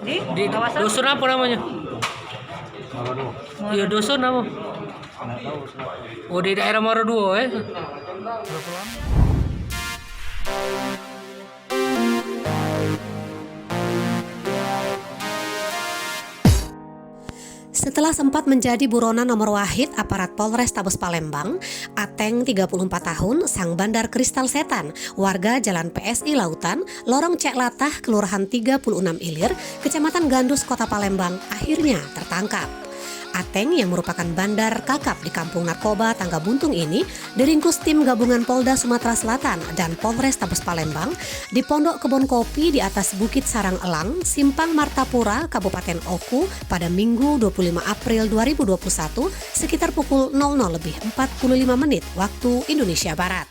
Di kawasan dusun apa namanya? Iya dusun apa? Oh di daerah Maraduo ya. Setelah sempat menjadi buronan nomor wahid aparat Polres Tabes Palembang, Ateng 34 tahun, sang bandar kristal setan, warga Jalan PSI Lautan, Lorong Cek Latah, Kelurahan 36 Ilir, Kecamatan Gandus, Kota Palembang, akhirnya tertangkap. Ateng yang merupakan bandar kakap di kampung narkoba Tangga Buntung ini diringkus tim gabungan Polda Sumatera Selatan dan Polres Tabes Palembang di Pondok Kebon Kopi di atas Bukit Sarang Elang, Simpang Martapura, Kabupaten Oku pada Minggu 25 April 2021 sekitar pukul 00.45 waktu Indonesia Barat.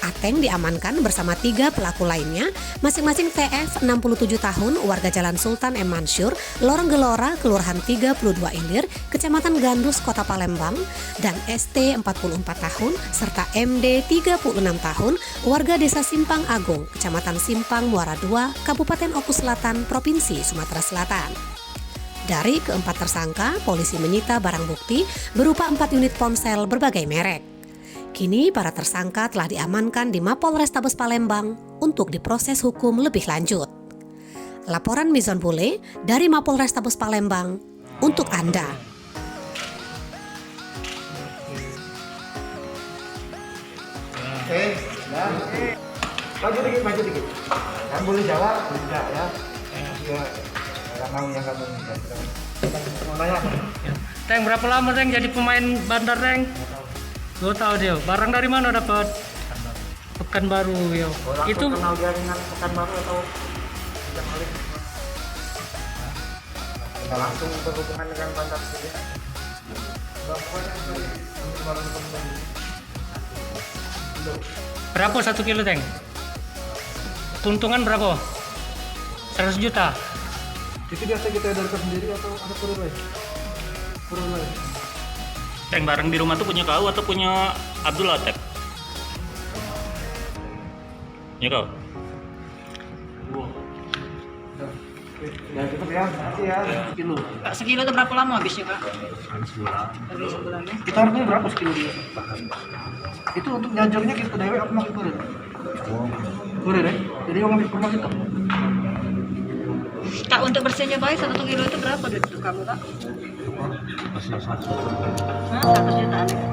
Ateng diamankan bersama 3 pelaku lainnya, masing-masing TF 67 tahun, warga Jalan Sultan M. Mansur, Lorong Gelora, Kelurahan 32 Ilir, Kecamatan Gandus, Kota Palembang, dan ST 44 tahun, serta MD 36 tahun, warga Desa Simpang Agung, Kecamatan Simpang Muara II, Kabupaten Oku Selatan, Provinsi Sumatera Selatan. Dari keempat tersangka, polisi menyita barang bukti berupa 4 unit ponsel berbagai merek. Kini para tersangka telah diamankan di Mapolres Tabes Palembang untuk diproses hukum lebih lanjut. Laporan Mizon Bule dari Mapolres Tabes Palembang untuk Anda. Oke, ya. Maju dikit. Kan boleh jawab, tidak ya. Ya, nggak mau yang kamu mau nanya. Teng berapa lama Teng jadi pemain bandar Teng? 2 tahun dia. Barang dari mana dapat? Pekanbaru ya. Itu kenal jaringan Pekanbaru atau yang lain? Kita langsung berhubungan dengan bandar saja. berapa 1 kilo Teng? Keuntungan berapa? 100 juta. Itu biasa kita edarkan sendiri atau ada kurir lain? Kurir lain. Teng, barang di rumah tuh punya kau atau punya Abdul Latif? Punya kau? Ya cukup ya, makasih ya. Sekilo. Kak, sekilo itu berapa lama habisnya, Kak? Sebulan. Habis sebulan ya? Kita harganya berapa sekilo dia? Itu untuk nyajarnya kita dewe apa makin kurir? Kurir ya? Jadi orang ambil rumah kita. Kak, untuk bersihnya baik 1 kilo itu berapa duit untuk kamu, Kak? Masih 1 Hah, 1 jutaan ya?